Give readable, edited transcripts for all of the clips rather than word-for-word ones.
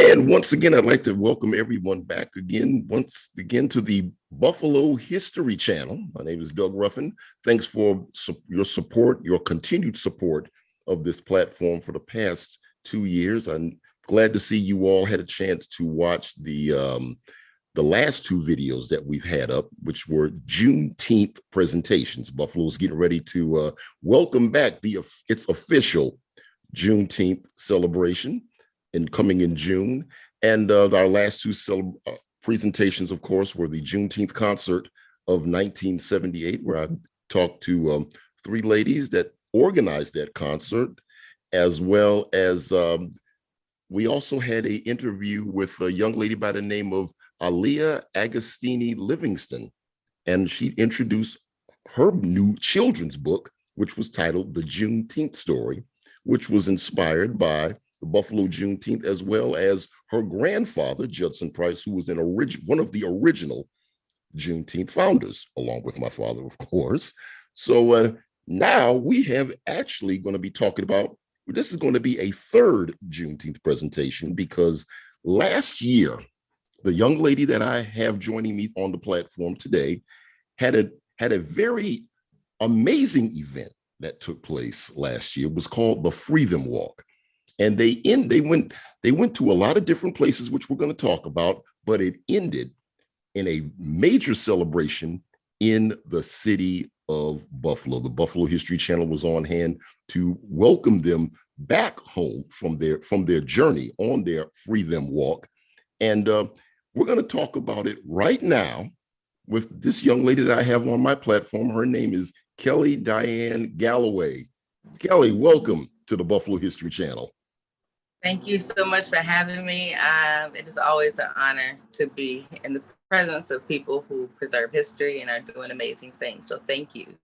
And once again, I'd like to welcome everyone back once again to the Buffalo History Channel. My name is Doug Ruffin. Thanks for your support, your continued support of this platform for the past 2 years. I'm glad to see you all had a chance to watch the last two videos that we've had up, which were Juneteenth presentations. Buffalo's getting ready to welcome back its official Juneteenth celebration coming in June. And our last two presentations, of course, were the Juneteenth concert of 1978, where I talked to three ladies that organized that concert, as well as we also had an interview with a young lady by the name of Aliyah Agostini Livingston, and she introduced her new children's book, which was titled The Juneteenth Story, which was inspired by the Buffalo Juneteenth, as well as her grandfather, Judson Price, who was one of the original Juneteenth founders, along with my father, of course. So now we have actually going to be talking about, this is going to be a third Juneteenth presentation, because last year, the young lady that I have joining me on the platform today had a very amazing event that took place last year. It was called the FreeTHEM Walk. And they went to a lot of different places, which we're going to talk about, but it ended in a major celebration in the city of Buffalo. The Buffalo History Channel was on hand to welcome them back home from their journey on their FreeTHEM Walk. And we're going to talk about it right now with this young lady that I have on my platform. Her name is Kelly Diane Galloway. Kelly, welcome to the Buffalo History Channel. Thank you so much for having me. It is always an honor to be in the presence of people who preserve history and are doing amazing things. So thank you.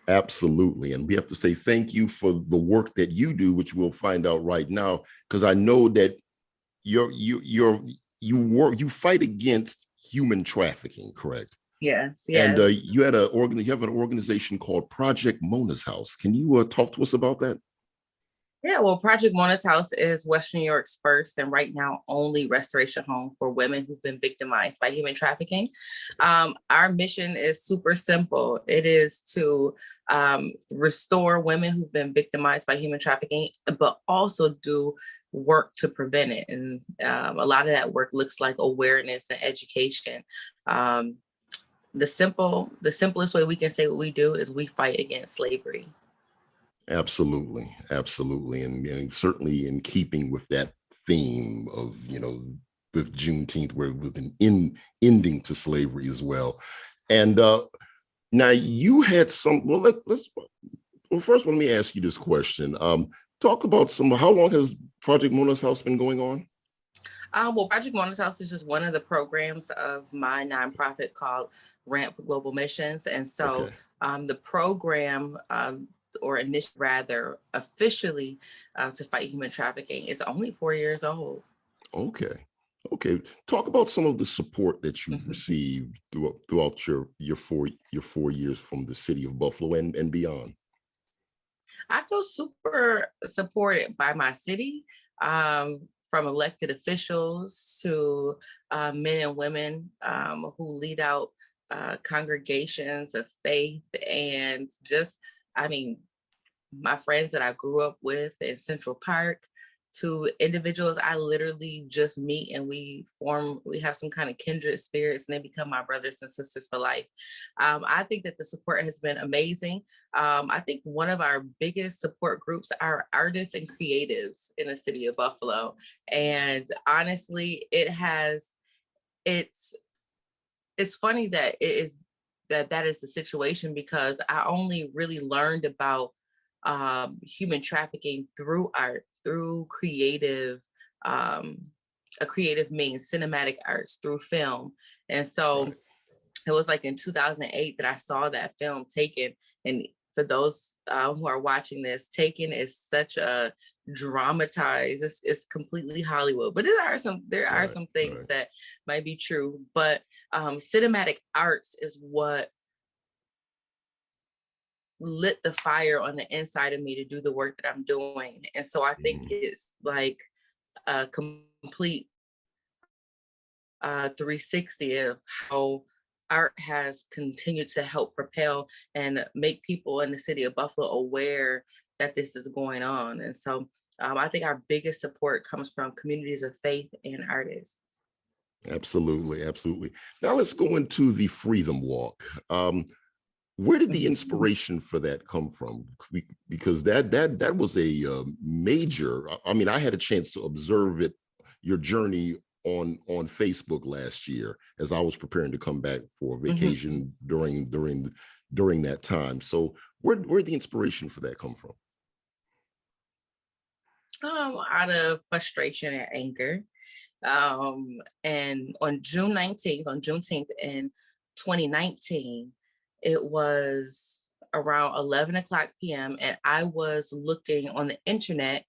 Absolutely. And we have to say thank you for the work that you do, which we'll find out right now, because I know that you fight against human trafficking, correct? Yes. And you have an organization called Project Mona's House. Can you talk to us about that? Yeah, well, Project Mona's House is Western New York's first and right now only restoration home for women who've been victimized by human trafficking. Our mission is super simple. It is to restore women who've been victimized by human trafficking, but also do work to prevent it. And a lot of that work looks like awareness and education. The simplest way we can say what we do is we fight against slavery. Absolutely. And certainly in keeping with that theme of, with Juneteenth, where it was an ending to slavery as well. And now you had first let me ask you this question. Talk about how long has Project Mona's House been going on? Well, Project Mona's House is just one of the programs of my nonprofit called Ramp Global Missions. And so the program, or officially to fight human trafficking, is only 4 years old. Okay. Talk about some of the support that you've received throughout your 4 years from the city of Buffalo and beyond. I feel super supported by my city, from elected officials to men and women who lead out congregations of faith, and just, my friends that I grew up with in Central Park, to individuals I literally just meet, and we have some kind of kindred spirits, and they become my brothers and sisters for life. I think that the support has been amazing. I think one of our biggest support groups are artists and creatives in the city of Buffalo. And honestly, it's funny that that is the situation, because I only really learned about human trafficking through art, through creative, a creative means, cinematic arts, through film. And so it was like in 2008 that I saw that film, Taken. And for those who are watching this, Taken is such a dramatized, it's completely Hollywood, but there are some things that might be true, but cinematic arts is what lit the fire on the inside of me to do the work that I'm doing. And so I think it's like a complete 360 of how art has continued to help propel and make people in the city of Buffalo aware that this is going on. And so I think our biggest support comes from communities of faith and artists. Absolutely, absolutely. Now let's go into the FreeTHEM Walk. Where did the Mhm. inspiration for that come from? Because that was a major. I mean, I had a chance to observe it, your journey on Facebook last year as I was preparing to come back for Mhm. vacation during that time. So where did the inspiration for that come from? Out of frustration and anger. And on June 19th, on Juneteenth in 2019, it was around 11 o'clock p.m. and I was looking on the internet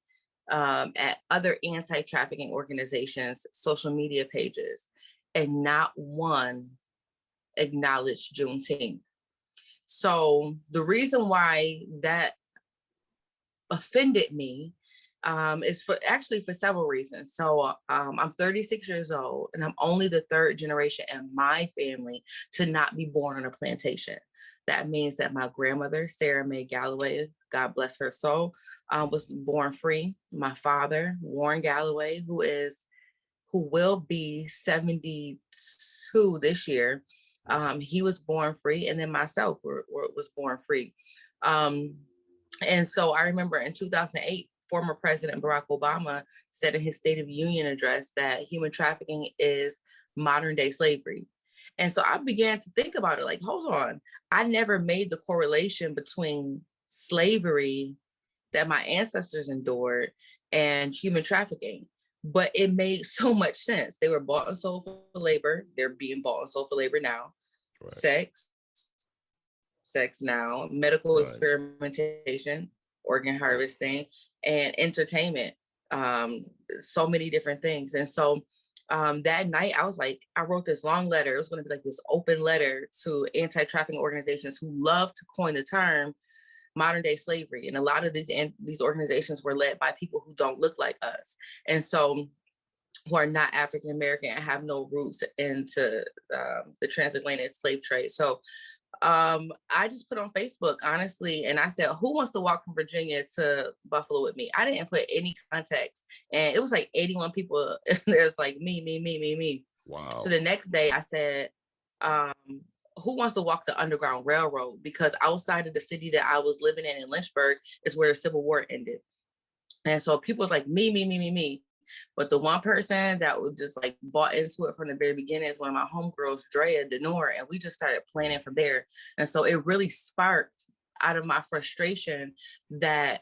at other anti-trafficking organizations, social media pages, and not one acknowledged Juneteenth. So the reason why that offended me is for several reasons. So I'm 36 years old and I'm only the third generation in my family to not be born on a plantation. That means that my grandmother, Sarah Mae Galloway, God bless her soul, was born free. My father, Warren Galloway, who will be 72 this year, he was born free, and then myself was born free. Um, and so I remember in 2008, former President Barack Obama said in his State of the Union address that human trafficking is modern day slavery. And so I began to think about it like, hold on, I never made the correlation between slavery that my ancestors endured and human trafficking. But it made so much sense. They were bought and sold for labor. They're being bought and sold for labor now. Right, Sex, sex now, medical right, experimentation, organ right, harvesting, and entertainment. Um, so many different things. And so that night, I was like, I wrote this long letter. It was going to be like this open letter to anti-trafficking organizations who love to coin the term modern day slavery. And a lot of these organizations were led by people who don't look like us. And so who are not African American and have no roots into the transatlantic slave trade. So I just put on Facebook, honestly, and I said, who wants to walk from Virginia to Buffalo with me? I didn't put any context. And it was like 81 people. It was like me. So wow, the next day I said, um, who wants to walk the Underground Railroad? Because outside of the city that I was living in Lynchburg is where the Civil War ended. And so people was like, me. But the one person that was just like bought into it from the very beginning is one of my homegirls, Drea Denor, and we just started planning from there. And so it really sparked out of my frustration that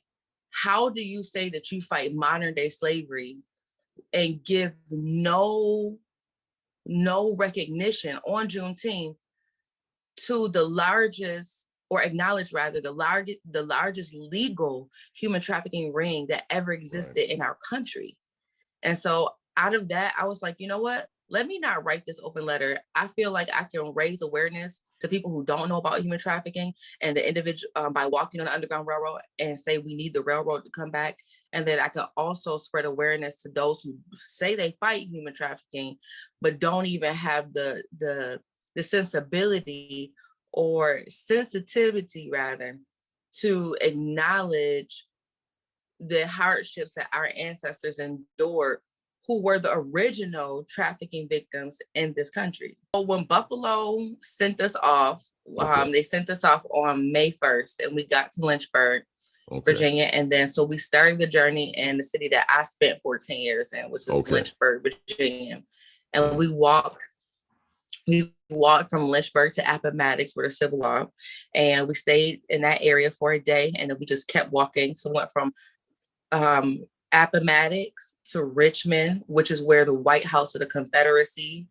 how do you say that you fight modern day slavery and give no recognition on Juneteenth to the largest, or acknowledge rather, the largest legal human trafficking ring that ever right, existed in our country. And so out of that, I was like, you know what? Let me not write this open letter. I feel like I can raise awareness to people who don't know about human trafficking and the individual by walking on the Underground Railroad and say we need the railroad to come back. And then I can also spread awareness to those who say they fight human trafficking, but don't even have the sensibility or sensitivity rather to acknowledge the hardships that our ancestors endured who were the original trafficking victims in this country. So when Buffalo sent us off, okay, they sent us off on May 1st and we got to Lynchburg, okay, Virginia. And then so we started the journey in the city that I spent 14 years in, which is okay, Lynchburg, Virginia. And right, we walked from Lynchburg to Appomattox where the Civil War, and we stayed in that area for a day, and then we just kept walking. So we went from Appomattox to Richmond, which is where the White House of the Confederacy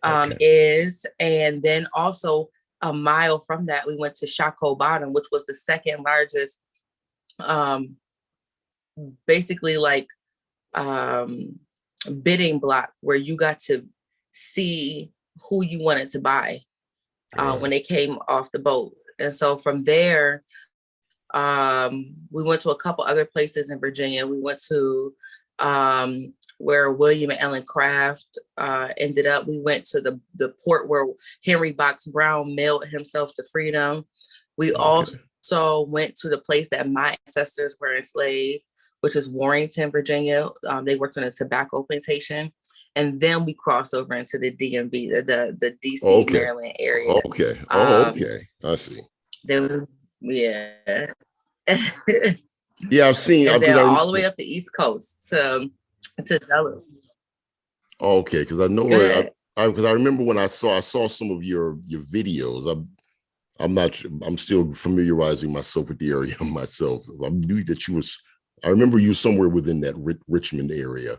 okay, is. And then also a mile from that, we went to Shockoe Bottom, which was the second largest, um, basically like um, bidding block where you got to see who you wanted to buy when right, they came off the boats. And so from there, we went to a couple other places in Virginia. We went to where William and Ellen Craft ended up. We went to the port where Henry Box Brown mailed himself to freedom. We also went to the place that my ancestors were enslaved, which is Warrenton, Virginia. They worked on a tobacco plantation. And then we crossed over into the DMV, the DC, Maryland area. Okay. Okay. I see. Yeah. Yeah, I've seen. And then all the way up the East Coast to Delaware. Okay, because I know because I remember when I saw some of your videos. I'm still familiarizing myself with the area myself. I knew that I remember you somewhere within that Richmond area.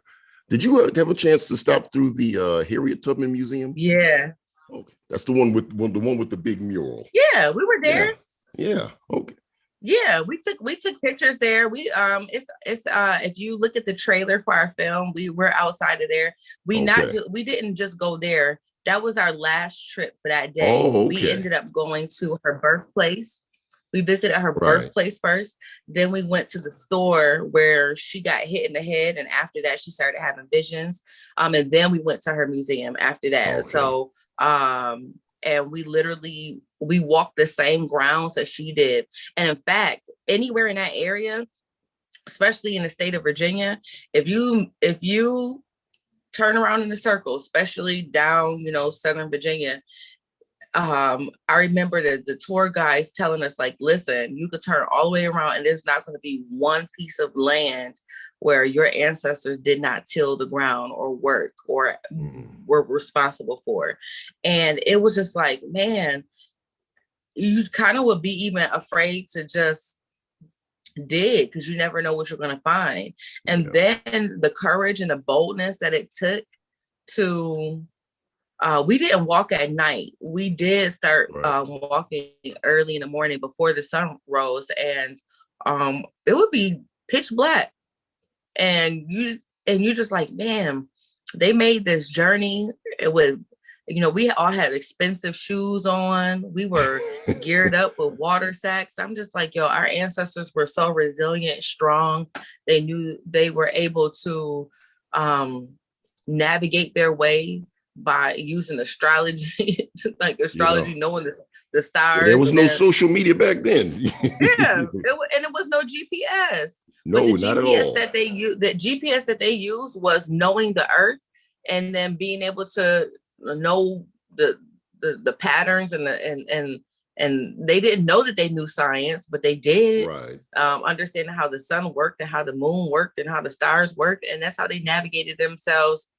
Did you have a chance to stop through the Harriet Tubman Museum? Yeah. Okay, that's the one with the big mural. Yeah, we were there. Yeah. Okay. Yeah, we took pictures there. We it's if you look at the trailer for our film, we were outside of there. We didn't just go there. That was our last trip for that day. We ended up going to her birthplace. We visited her birthplace first. Then we went to the store where she got hit in the head. And after that, she started having visions. And then we went to her museum after that. So, and we walked the same grounds that she did. And in fact, anywhere in that area, especially in the state of Virginia, if you turn around in a circle, especially down, Southern Virginia, I remember the tour guides telling us, like, listen, you could turn all the way around and there's not going to be one piece of land where your ancestors did not till the ground or work or were responsible for. And it was just like, man, you kind of would be even afraid to just dig because you never know what you're going to find. And then the courage and the boldness that it took to we didn't walk at night. We did start walking early in the morning before the sun rose, and it would be pitch black. And you just like, man, they made this journey. It would, we all had expensive shoes on. We were geared up with water sacks. I'm just like, yo, our ancestors were so resilient, strong. They knew they were able to navigate their way by using astrology, knowing the stars. There was no social media back then. And it was no GPS. No, not at all. The GPS that they used was knowing the earth and then being able to know the patterns and they didn't know that they knew science, but they did understanding how the sun worked and how the moon worked and how the stars worked. And that's how they navigated themselves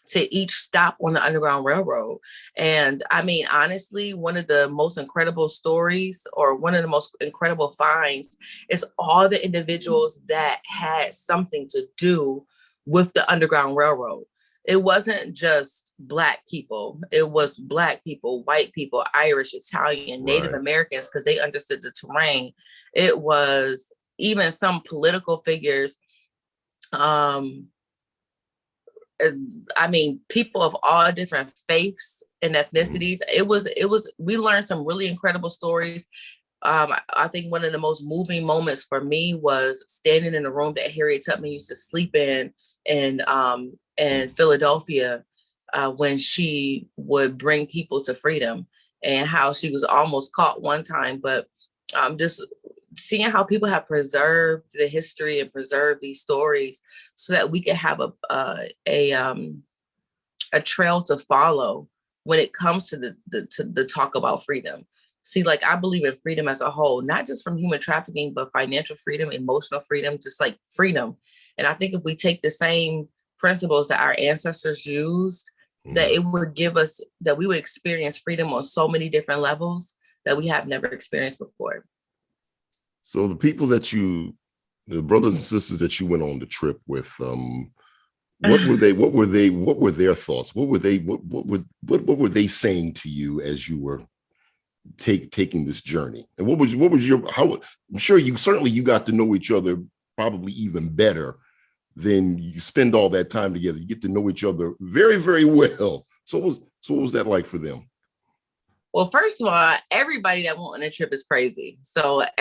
to each stop on the Underground Railroad. And I mean, honestly, one of the most incredible stories or one of the most incredible finds is all the individuals that had something to do with the Underground Railroad. It wasn't just Black people. It was Black people, white people, Irish, Italian, Native Americans, because they understood the terrain. It was even some political figures. I mean, people of all different faiths and ethnicities. We learned some really incredible stories. I think one of the most moving moments for me was standing in the room that Harriet Tubman used to sleep in Philadelphia when she would bring people to freedom, and how she was almost caught one time. But just seeing how people have preserved the history and preserved these stories so that we can have a trail to follow when it comes to the talk about freedom. See, like, I believe in freedom as a whole, not just from human trafficking, but financial freedom, emotional freedom, just like freedom. And I think if we take the same principles that our ancestors used, that it would give us, that we would experience freedom on so many different levels that we have never experienced before. So the people that the brothers and sisters that you went on the trip with, what were their thoughts? What were they saying to you as you were taking this journey? And what was I'm sure you got to know each other probably even better than you spend all that time together. You get to know each other very, very well. So what was that like for them? Well, first of all, everybody that went on a trip is crazy. So like,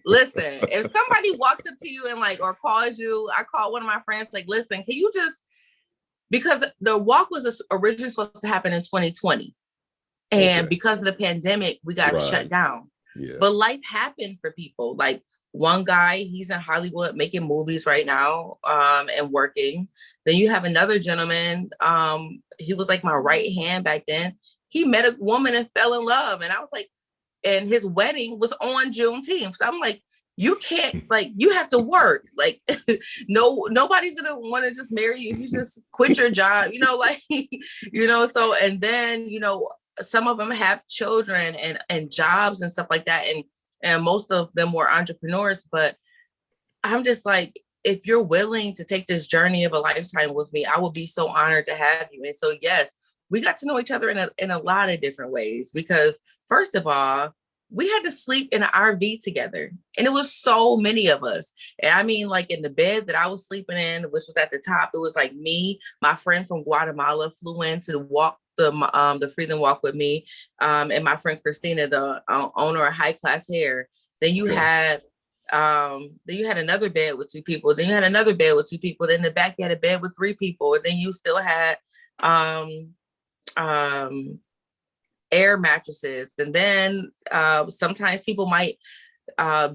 listen, if somebody walks up to you and like, or calls you, I call one of my friends, like, listen, can you just, because the walk was originally supposed to happen in 2020. And because of the pandemic, we got shut down. Yeah. But life happened for people. Like one guy, he's in Hollywood making movies right now, and working. Then you have another gentleman. He was like my right hand back then. He met a woman and fell in love. And I was like, and his wedding was on Juneteenth. So I'm like, you can't, like, you have to work. Like, nobody's gonna want to just marry you if you just quit your job, like, so, and then, some of them have children and jobs and stuff like that. And most of them were entrepreneurs, but I'm just like, if you're willing to take this journey of a lifetime with me, I will be so honored to have you. And so, yes, we got to know each other in a lot of different ways, because first of all, we had to sleep in an RV together, and it was so many of us. And I mean, like in the bed that I was sleeping in, which was at the top, it was like me, my friend from Guatemala flew in to walk the FreeTHEM Walk with me, and my friend Christina, the owner of High Class Hair. Then you had another bed with two people. Then you had another bed with two people. Then in the back you had a bed with three people. And then you still had air mattresses. And then sometimes people might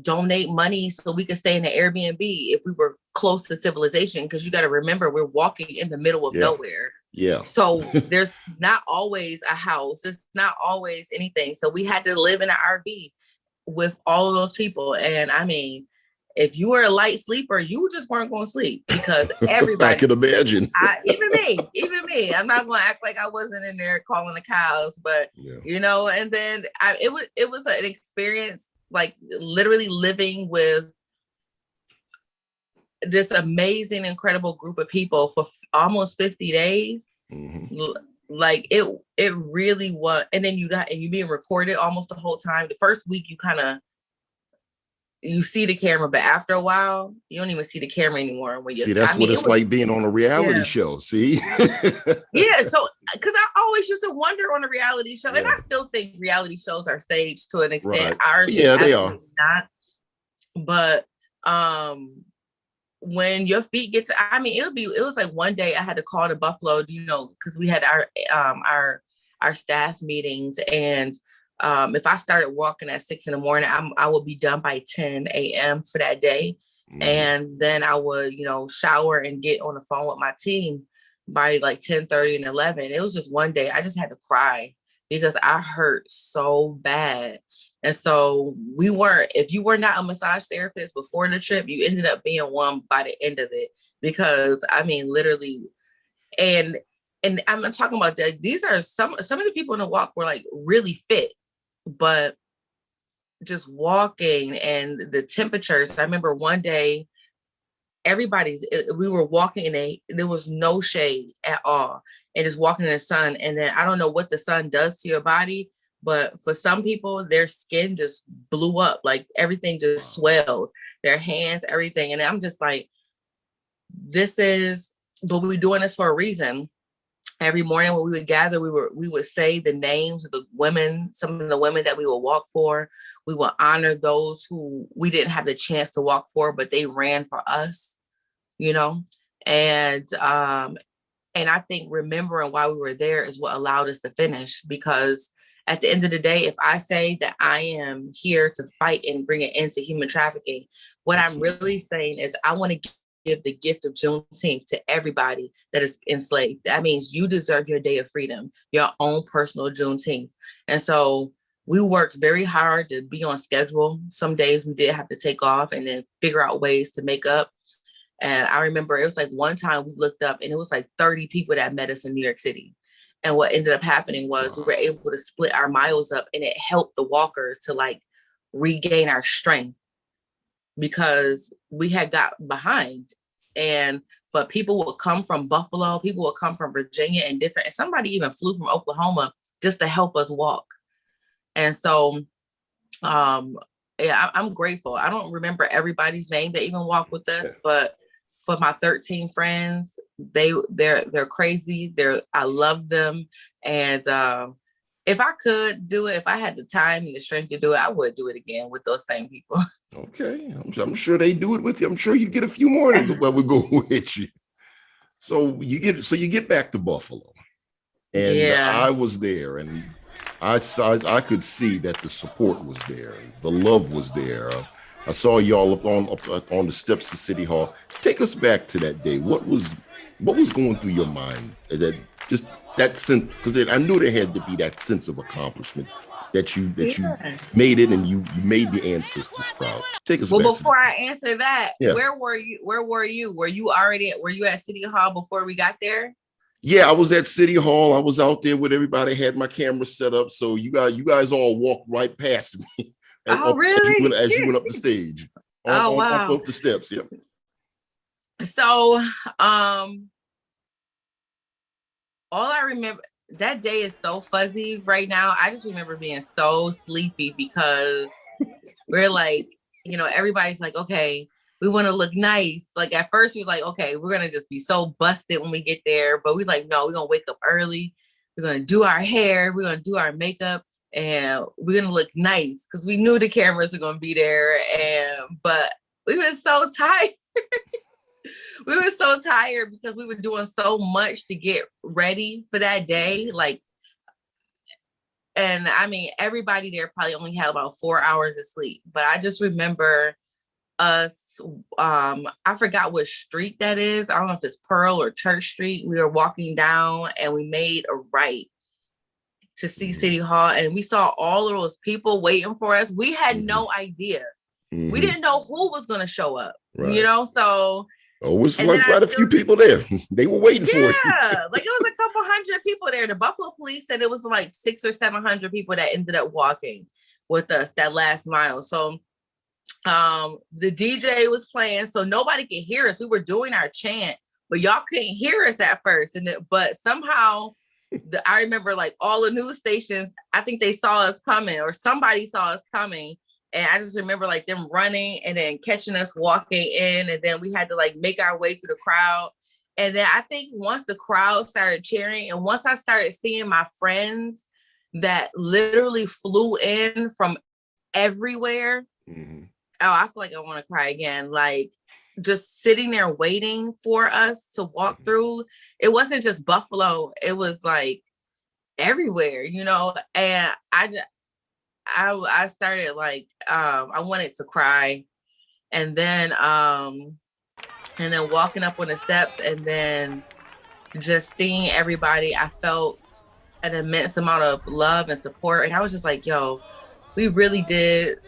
donate money so we could stay in the Airbnb if we were close to civilization, because you got to remember, we're walking in the middle of nowhere. Yeah. So there's not always a house. It's not always anything. So we had to live in an RV with all of those people. And I mean, if you were a light sleeper, you just weren't going to sleep, because everybody. I can imagine. Even me. I'm not going to act like I wasn't in there calling the cows, but and then it was an experience, like literally living with this amazing, incredible group of people for almost 50 days. Mm-hmm. Like it really was. And then you being recorded almost the whole time. The first week you see the camera, but after a while, you don't even see the camera anymore. When you that's what it's like being on a reality show. See? Yeah. So, because I always used to wonder on a reality show, and I still think reality shows are staged to an extent. Right. Ours, they are not. But when your feet get to, I mean, it was like one day I had to call to Buffalo, because we had our staff meetings, and if I started walking at 6 a.m, I would be done by 10 a.m. for that day. Mm-hmm. And then I would, shower and get on the phone with my team by like 10:30 and 11. It was just one day I just had to cry because I hurt so bad. And so if you were not a massage therapist before the trip, you ended up being one by the end of it, because I mean, literally, and I'm talking about that. These are some of the people in the walk were like really fit, but just walking and the temperatures. I remember one day, we were walking there was no shade at all, and just walking in the sun. And then I don't know what the sun does to your body, but for some people, their skin just blew up, like everything just swelled, their hands, everything. And I'm just like, but we're doing this for a reason. Every morning when we would gather, we would say the names of the women, some of the women that we would walk for. We would honor those who we didn't have the chance to walk for, but they ran for us, and I think remembering why we were there is what allowed us to finish, because at the end of the day, if I say that I am here to fight and bring an end to human trafficking, what I'm really saying is I want to give the gift of Juneteenth to everybody that is enslaved. That means you deserve your day of freedom, your own personal Juneteenth. And so we worked very hard to be on schedule. Some days we did have to take off and then figure out ways to make up. And I remember it was like one time we looked up and it was like 30 people that met us in New York City. And what ended up happening was we were able to split our miles up, and it helped the walkers to like regain our strength, because we had got behind. But people would come from Buffalo, people would come from Virginia and somebody even flew from Oklahoma just to help us walk. And so, I'm grateful. I don't remember everybody's name that even walked with us, but for my 13 friends, they're crazy. I love them. And if I could do it, if I had the time and the strength to do it, I would do it again with those same people. Okay, I'm sure they do it with you. I'm sure you get a few more that will go with you. So you get back to Buffalo, and Yeah. I was there, and I could see that the support was there, the love was there. I saw y'all up on the steps of City Hall. Take us back to that day. What was going through your mind? That just that sense, because I knew there had to be that sense of accomplishment that you Yeah. made it, and you made the ancestors proud. Take us Well, back. before I answer that, Yeah. where were you? Were you at City Hall before we got there? Yeah, I was at City Hall. I was out there with everybody, had my camera set up. So you guys all walked right past me Oh, really? as you went up the stage. Oh, wow. Up the steps. Yep. So, all I remember, that day is so fuzzy right now. I just remember being so sleepy because we're like, everybody's like, okay, we want to look nice. Like at first we were like, okay, we're going to just be so busted when we get there. But we're like, no, we're going to wake up early. We're going to do our hair. We're going to do our makeup, and we're going to look nice because we knew the cameras were going to be there. But we were so tired. We were so tired because we were doing so much to get ready for that day. And I mean, everybody there probably only had about 4 hours of sleep. But I just remember us, I forgot which street that is. I don't know if it's Pearl or Church Street. We were walking down and we made a right to see City Hall. And we saw all of those people waiting for us. We had no idea. We didn't know who was going to show up, so... Oh, it was like quite a few people there. They were waiting for it. Yeah, like it was a couple hundred people there. The Buffalo police said it was like 600 or 700 people that ended up walking with us that last mile. So the DJ was playing, so nobody could hear us. We were doing our chant, but y'all couldn't hear us at first. But somehow, I remember like all the news stations, I think they saw us coming, or somebody saw us coming. And I just remember like them running and then catching us walking in. And then we had to like make our way through the crowd. And then I think once the crowd started cheering, and once I started seeing my friends that literally flew in from everywhere, oh, I feel like I want to cry again. Like just sitting there waiting for us to walk through. It wasn't just Buffalo. It was like everywhere, and I started like, I wanted to cry, and then walking up on the steps, and then just seeing everybody, I felt an immense amount of love and support. And I was just like, yo, we really did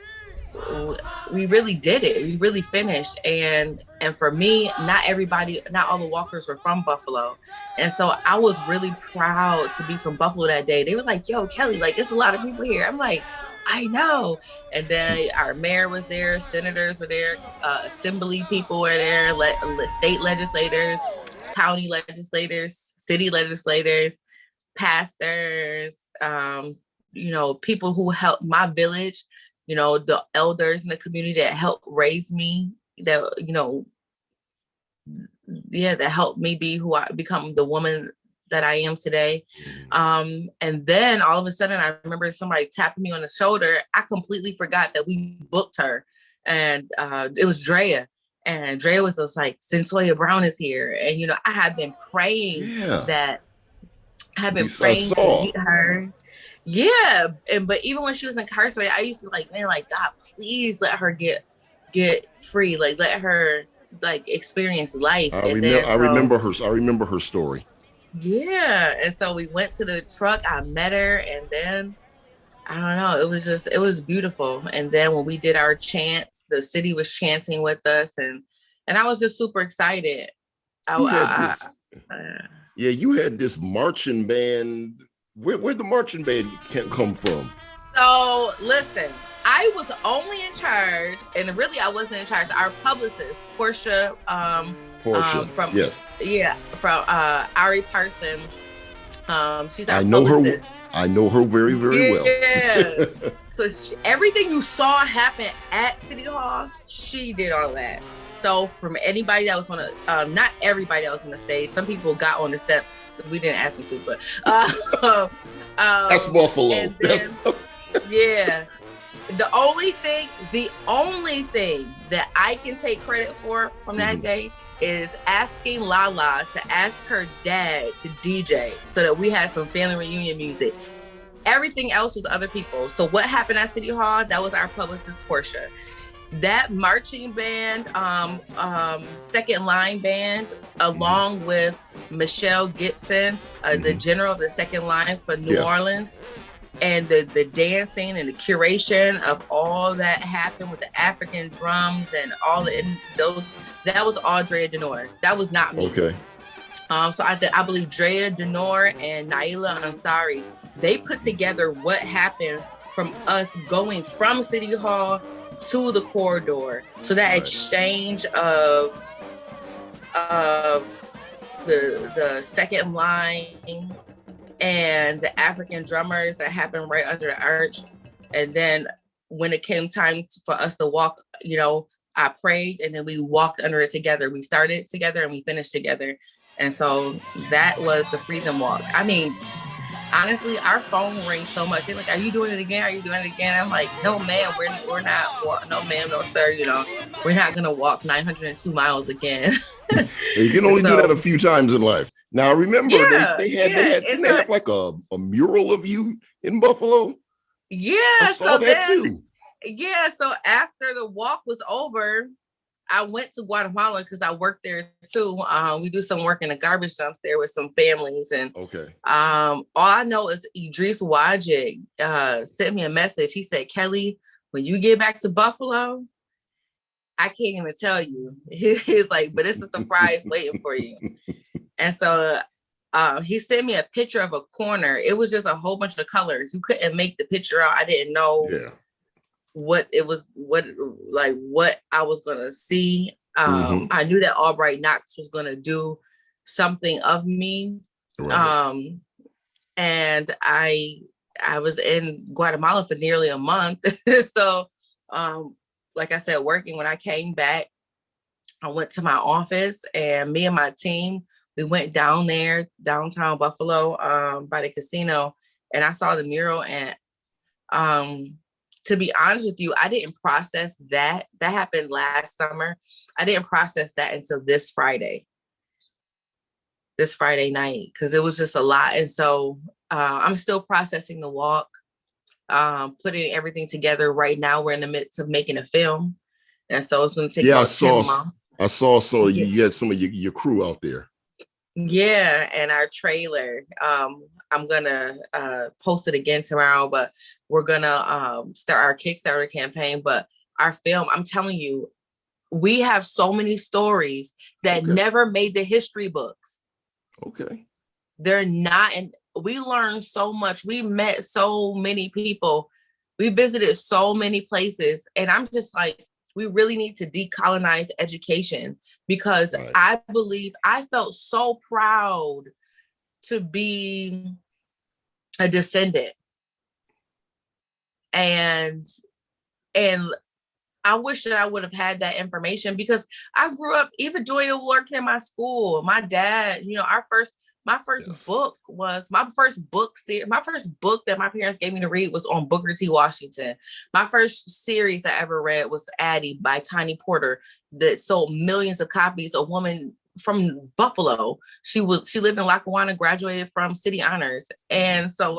it. We really finished. And for me, not all the walkers were from Buffalo. And so I was really proud to be from Buffalo that day. They were like, yo, Kelly, like, there's a lot of people here. I'm like, I know. And then our mayor was there, senators were there, assembly people were there, state legislators, county legislators, city legislators, pastors, people who helped my village, the elders in the community that helped raise me, that helped me be who I become, the woman that I am today. And then all of a sudden I remember somebody tapping me on the shoulder. I completely forgot that we booked her, and it was Drea. And Drea was just like, Centoya Brown is here. And I had been praying to meet her. Yeah. But even when she was incarcerated, I used to like, man, like, God, please let her get free. Like, let her like experience life. I remember her story. Yeah. And so we went to the truck, I met her, and then I don't know, it was beautiful. And then when we did our chants, the city was chanting with us, and I was just super excited. You had this marching band. Where'd the marching band come from? So listen, I was only in charge, and really I wasn't in charge. Our publicist, Portia, from Ari Parson. She's our publicist. I know her very, very well. Yeah. So everything you saw happen at City Hall, she did all that. So from anybody that was on not everybody that was on the stage, some people got on the steps. We didn't ask them to, but That's Buffalo. And then, yeah. The only thing that I can take credit for from that day is asking Lala to ask her dad to DJ so that we had some family reunion music. Everything else was other people. So what happened at City Hall, that was our publicist, Portia. That marching band, second line band, along with Michelle Gibson, the general of the second line for New Orleans, and the dancing and the curation of all that happened with the African drums and all those, that was all Drea Denor. That was not me. Okay. So I believe Drea Denor and Naila Ansari, they put together what happened from us going from City Hall to the corridor. So that exchange of the second line and the African drummers that happened right under the arch. And then when it came time for us to walk, I prayed and then we walked under it together. We started together and we finished together. And so that was the FreeTHEM Walk. I mean, honestly, our phone rings so much. They're like, "Are you doing it again? Are you doing it again?" I'm like, "No, ma'am, we're not. No, ma'am, no, sir. We're not gonna walk 902 miles again." You can only do that a few times in life. Now, remember, they had like a mural of you in Buffalo. Yeah, I saw that too. Yeah, so after the walk was over, I went to Guatemala because I worked there too. We do some work in the garbage dumps there with some families. And all I know is Idris Wajid sent me a message. He said, "Kelly, when you get back to Buffalo, I can't even tell you." He's like, "But it's a surprise waiting for you." And so he sent me a picture of a corner. It was just a whole bunch of colors. You couldn't make the picture out. I didn't know what it was, what I was gonna see. I knew that Albright Knox was gonna do something of me. And I was in Guatemala for nearly a month. So like I said, working. When I came back, I went to my office and me and my team, we went down there, downtown Buffalo, by the casino, and I saw the mural. And to be honest with you, I didn't process that. That happened last summer. I didn't process that until this Friday night, because it was just a lot. And so I'm still processing the walk, putting everything together. Right now, we're in the midst of making a film. And so it's going to take about 10 months. I saw you had some of your crew out there. Yeah, and our trailer. I'm gonna post it again tomorrow, but we're gonna start our Kickstarter campaign. But our film, I'm telling you, we have so many stories that never made the history books. They're not, and we learned so much. We met so many people. We visited so many places, and I'm just like, we really need to decolonize education, because I believe I felt so proud to be a descendant. And I wish that I would have had that information, because I grew up, even Joya working in my school. My dad, my first book that my parents gave me to read was on Booker T. Washington. My first series I ever read was Addie by Connie Porter, that sold millions of copies. A woman from Buffalo. She lived in Lackawanna, graduated from City Honors. And so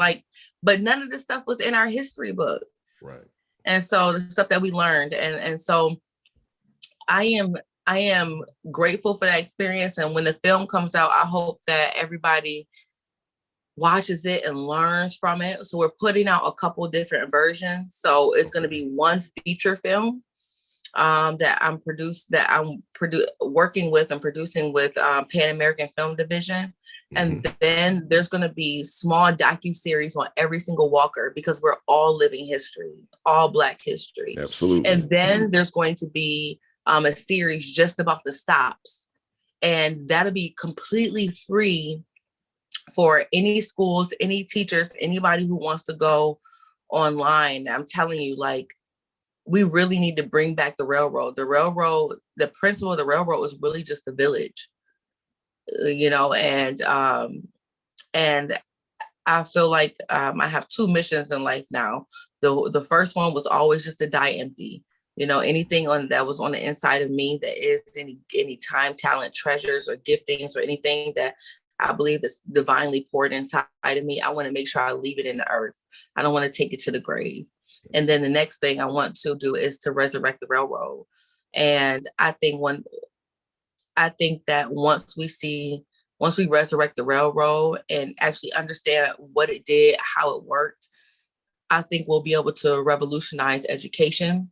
but none of this stuff was in our history books. Right. And so the stuff that we learned. And so I am grateful for that experience. And when the film comes out, I hope that everybody watches it and learns from it. So we're putting out a couple different versions. So it's going to be one feature film that I'm working with and producing with Pan American Film Division. And then there's going to be small docuseries on every single walker, because we're all living history, all Black history. Absolutely. And then there's going to be a series just about the stops. And that'll be completely free for any schools, any teachers, anybody who wants to go online. I'm telling you, we really need to bring back the railroad. The principle of the railroad is really just the village, and I feel like I have two missions in life now. The first one was always just to die empty. You know, anything on that was on the inside of me that is any time, talent, treasures, or giftings, or anything that I believe is divinely poured inside of me, I want to make sure I leave it in the earth. I don't want to take it to the grave. And then the next thing I want to do is to resurrect the railroad. And I think that once we resurrect the railroad and actually understand what it did, how it worked, I think we'll be able to revolutionize education,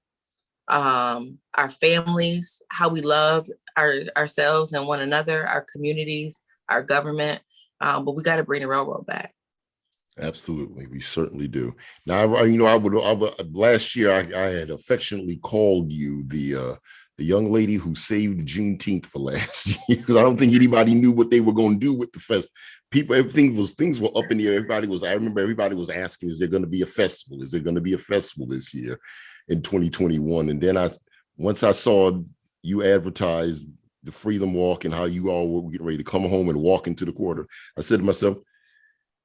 our families, how we love ourselves and one another, our communities, our government. But we got to bring the railroad back. Absolutely, we certainly do. Now, I would last year I had affectionately called you the young lady who saved Juneteenth for last year, because I don't think anybody knew what they were going to do with the fest. Things were up in the air. I remember everybody was asking, is there going to be a festival? Is there going to be a festival this year in 2021? And then once I saw you advertise the FreeTHEM Walk and how you all were getting ready to come home and walk into the quarter, I said to myself,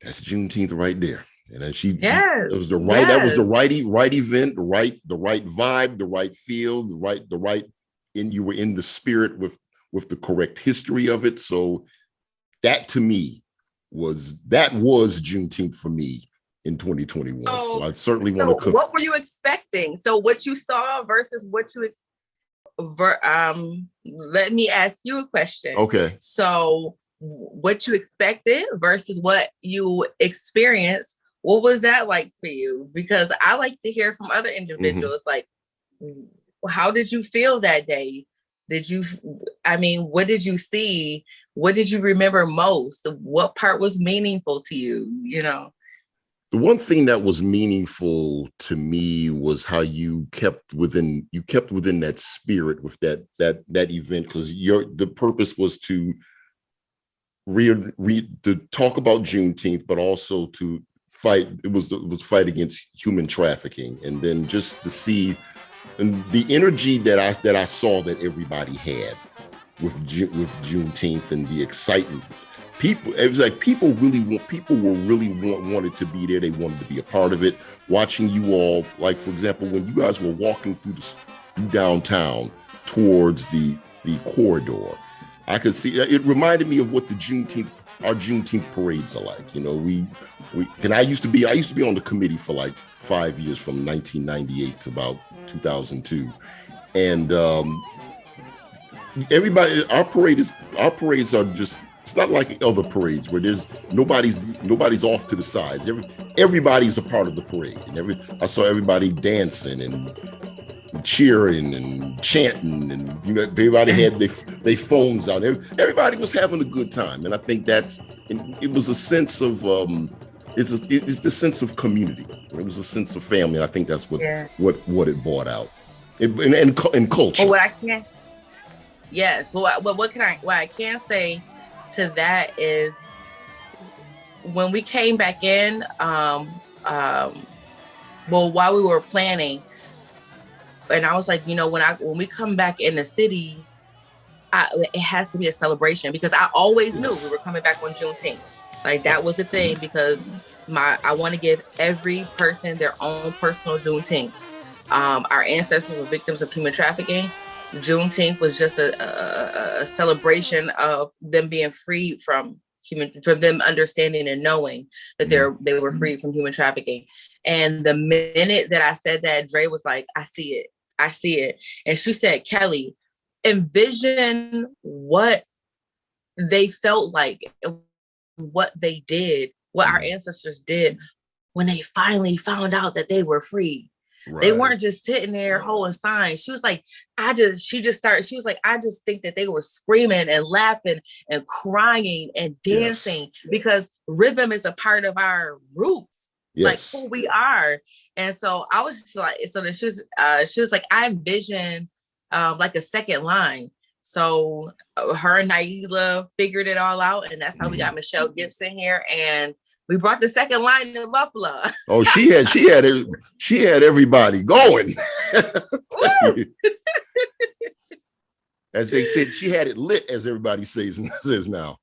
that's Juneteenth right there. And then it was the right, that was the right event, the right vibe, the right feel, the right, and you were in the spirit with the correct history of it. So that to me was Juneteenth for me in 2021. So I certainly want to. What were you expecting? So what you saw versus what you, let me ask you a question. Okay. So what you expected versus what you experienced, what was that like for you? Because I like to hear from other individuals, like, how did you feel that day? What did you see? What did you remember most? What part was meaningful to you? You know? The one thing that was meaningful to me was how you kept within that spirit with that event, because the purpose was to to talk about Juneteenth, but also to fight. It was fight against human trafficking, and then just to see and the energy that I saw that everybody had with Juneteenth and the excitement. It was like people were really wanted to be there. They wanted to be a part of it. Watching you all, like for example, when you guys were walking through downtown towards the corridor, I could see it reminded me of what our Juneteenth parades are like. You know, I used to be on the committee for like 5 years, from 1998 to about 2002, and our parades are just. It's not like other parades where there's nobody's off to the sides. Everybody's a part of the parade, and I saw everybody dancing and cheering and chanting, and everybody had their phones out. Everybody was having a good time, and I think it was a sense of it's the sense of community. It was a sense of family, and I think that's what it brought out, and culture. Well, what I can say to that is, when we came back in, while we were planning, and I was like, when we come back in the city, it has to be a celebration, because I always knew we were coming back on Juneteenth. Like, that was the thing, because I want to give every person their own personal Juneteenth. Our ancestors were victims of human trafficking. Juneteenth was just a celebration of them being freed from them understanding and knowing that they were freed from human trafficking. And the minute that I said that, Dre was like, I see it. And she said, Kelly, envision what they felt like, what they did, what our ancestors did when they finally found out that they were free. Right. They weren't just sitting there holding signs. She was like, I just think that they were screaming and laughing and crying and dancing, because rhythm is a part of our roots, like who we are. And so I was just like, so that she was like, I envision like a second line. So her and Naila figured it all out, and that's how we got Michelle Gibson here, and we brought the second line to Buffalo. Oh, she had everybody going. As they said, she had it lit, as everybody says now.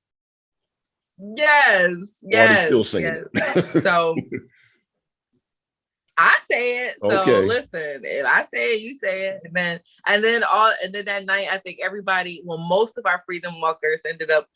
Yes, Or are they yes, still singing yes. it? So I say it. So Okay. listen, if I say it, you say it. And then that night, I think everybody, well, most of our FreeTHEM walkers ended up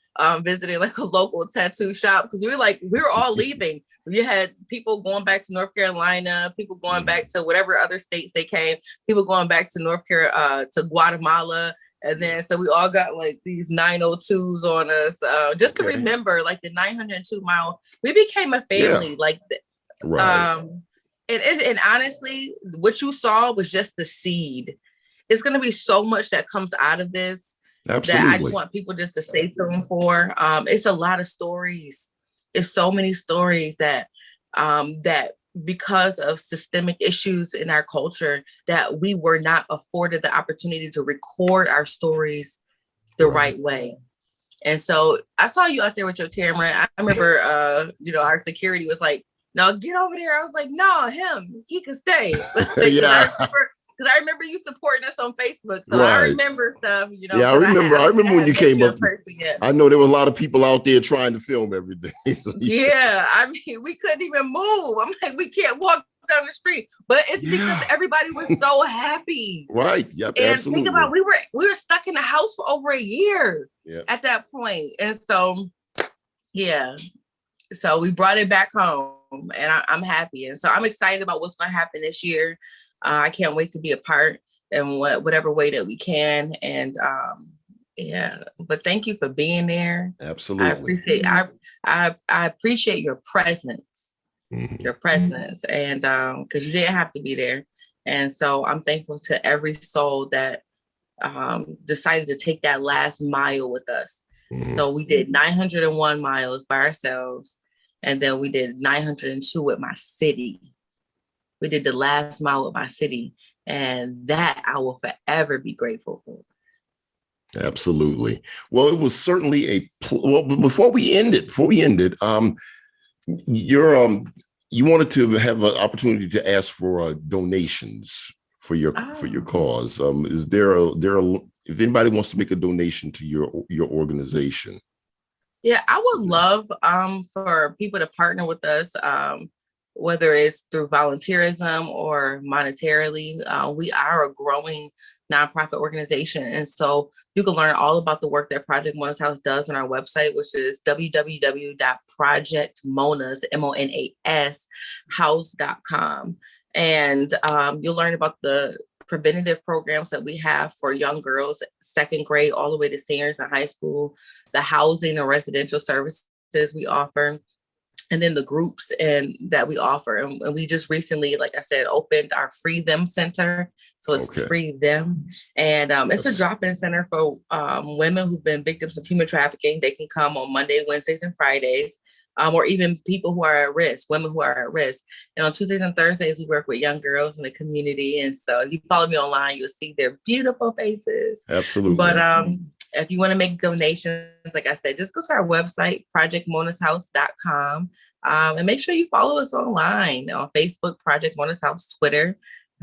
visiting like a local tattoo shop because we were all leaving. You had people going back to North Carolina, people going back to whatever other states they came, people going back to to Guatemala. And then so we all got like these 902s on us, just to Okay. remember like the 902 mile. We became a Yeah. family. Like Right. um and honestly, what you saw was just the seed. It's going to be so much that comes out of this that I just Absolutely. want people just to stay tuned for. It's a lot of stories. It's so many stories that because of systemic issues in our culture that we were not afforded the opportunity to record our stories the right way. And so I saw you out there with your camera. I remember, our security was like, "No, get over there." I was like, "No, him, he could stay." Yeah. Because I remember you supporting us on Facebook, so I Right. remember stuff, Yeah, I because remember. I I don't think remember I when had you met came you up. in person yet. I know there were a lot of people out there trying to film everything. Yeah, I mean, we couldn't even move. I'm like, we can't walk down the street, but it's because Yeah. everybody was so happy. Right. Yep. And think about, Absolutely. we were stuck in the house for over a year Yeah. at that point, and so yeah. So we brought it back home, and I'm happy. And so I'm excited about what's going to happen this year. I can't wait to be a part in whatever way that we can. And yeah, but thank you for being there. I Absolutely. appreciate I appreciate your presence, and because you didn't have to be there. And so I'm thankful to every soul that decided to take that last mile with us. So we did 901 miles by ourselves, and then we did 902 with my city. We did the last mile with my city, and that I will forever be grateful for. Absolutely. Well, it was certainly well. Before we ended, you're you wanted to have an opportunity to ask for donations for your cause. Is there if anybody wants to make a donation to your organization? Yeah, I would love for people to partner with us, whether it's through volunteerism or monetarily. We are a growing nonprofit organization, and so you can learn all about the work that Project Mona's House does on our website, which is www.projectmonashouse.com. And you'll learn about the preventative programs that we have for young girls, second grade, all the way to seniors in high school, the housing and residential services we offer, and then the groups and that we offer. And we just recently, like I said, opened our FreeTHEM Center. So it's FreeTHEM. And it's a drop-in center for women who've been victims of human trafficking. They can come on Monday, Wednesdays, and Fridays. Or even people who are at risk, women who are at risk. And on Tuesdays and Thursdays, we work with young girls in the community. And so if you follow me online, you'll see their beautiful faces. Absolutely. But if you want to make donations, like I said, just go to our website, projectmonashouse.com, and make sure you follow us online on Facebook, Project Mona's House, Twitter,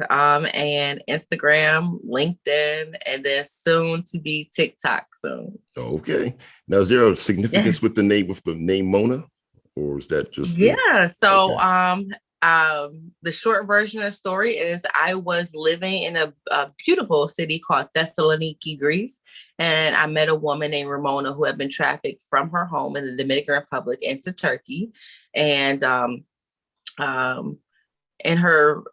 and Instagram, LinkedIn, and then soon to be TikTok soon. Okay. Now, is there a significance with the name Mona, or is that just So the short version of the story is I was living in a beautiful city called Thessaloniki, Greece, and I met a woman named Ramona who had been trafficked from her home in the Dominican Republic into Turkey, and in her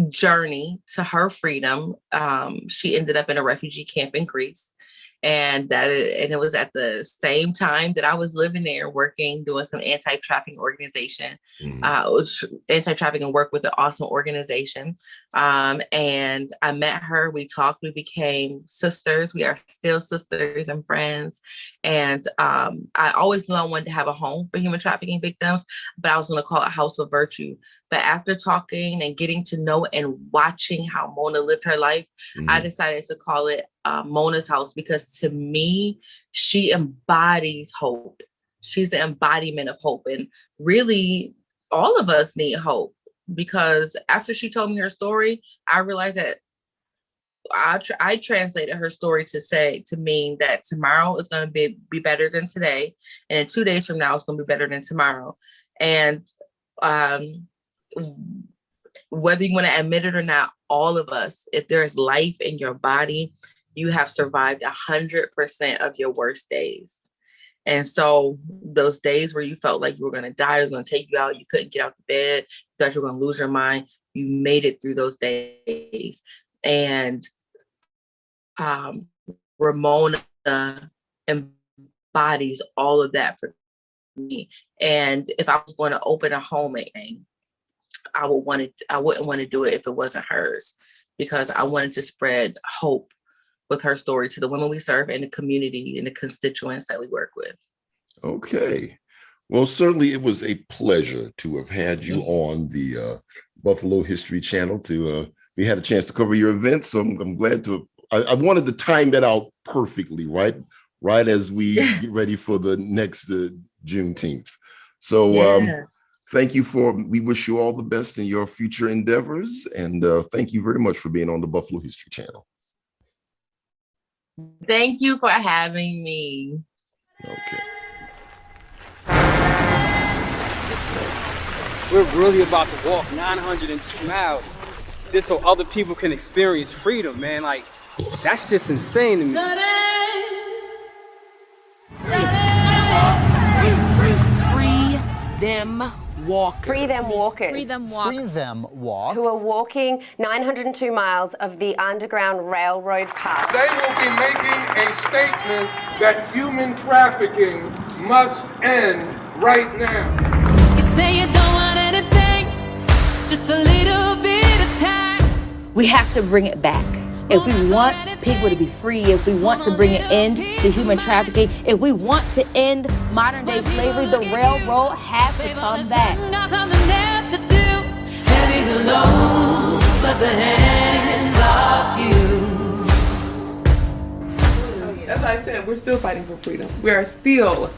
journey to her freedom, she ended up in a refugee camp in Greece. And it was at the same time that I was living there working, doing some anti-trafficking organization, anti-trafficking work with an awesome organization. And I met her, we talked, we became sisters. We are still sisters and friends. And I always knew I wanted to have a home for human trafficking victims, but I was going to call it House of Virtue. But after talking and getting to know and watching how Mona lived her life, I decided to call it Mona's House, because to me, she embodies hope. She's the embodiment of hope. And really, all of us need hope, because after she told me her story, I realized that I translated her story to mean that tomorrow is going to be better than today, and in 2 days from now it's going to be better than tomorrow. And whether you want to admit it or not, all of us, if there's life in your body, you have survived 100% of your worst days. And so those days where you felt like you were going to die, it was going to take you out, you couldn't get out of bed, you thought you were going to lose your mind, you made it through those days. And Ramona embodies all of that for me. And if I was going to open a home, I wouldn't want to do it if it wasn't hers, because I wanted to spread hope with her story to the women we serve and the community and the constituents that we work with. Okay. Well, certainly it was a pleasure to have had you on the Buffalo History Channel. We had a chance to cover your event, so I'm glad to. I wanted to time that out perfectly, right as we get ready for the next Juneteenth. So thank you we wish you all the best in your future endeavors, and thank you very much for being on the Buffalo History Channel. Thank you for having me. Okay. We're really about to walk 902 miles just so other people can experience freedom, man. Like, that's just insane to me. FreeTHEM Walk. FreeTHEM Walkers. FreeTHEM Walk. FreeTHEM Walk. Who are walking 902 miles of the Underground Railroad path. They will be making a statement that human trafficking must end right now. You say you don't want anything, just a little bit of time. We have to bring it back. If we want people to be free, if we want to bring an end to human trafficking, if we want to end modern day slavery, the railroad has to come back. Heavy the load, but the hands of you. As I said, we're still fighting for freedom. We are still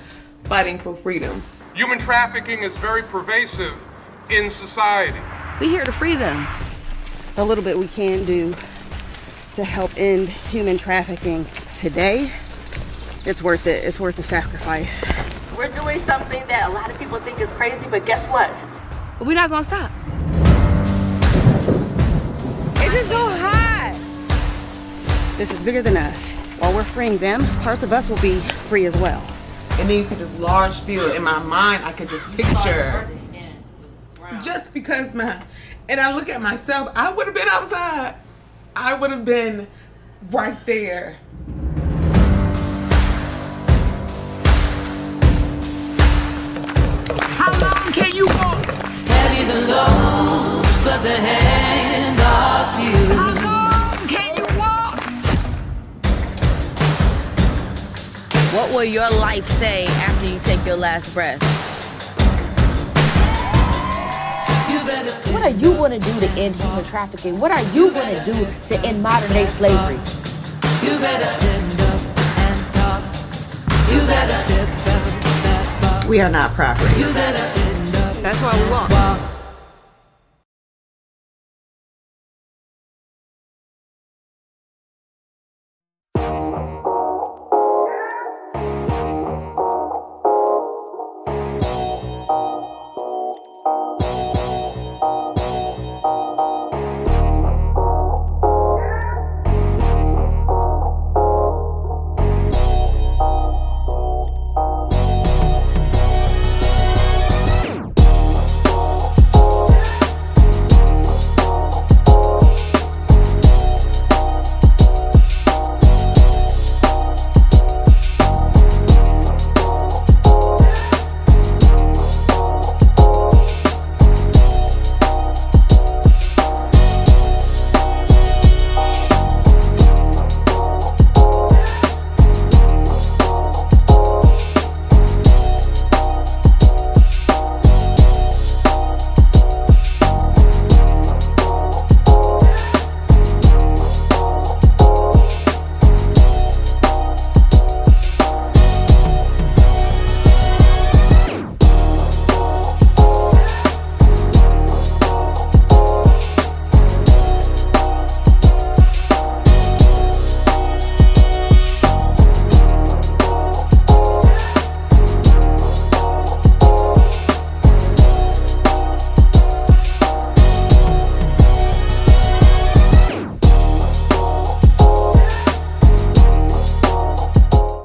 fighting for freedom. Human trafficking is very pervasive in society. We're here to free them. A little bit we can do to help end human trafficking today, it's worth it. It's worth the sacrifice. We're doing something that a lot of people think is crazy, but guess what? We're not gonna stop. It's just so hot. This is bigger than us. While we're freeing them, parts of us will be free as well. It means that this large field in my mind, I could just picture. Just because and I look at myself, I would have been outside. I would have been right there. How long can you walk? Heavy the load, but the hands of you. How long can you walk? What will your life say after you take your last breath? What are you going to do to end human trafficking? What are you going to do to end modern day slavery? You better stand up and talk. You better step up. We are not property. You better stand up. That's why we walk.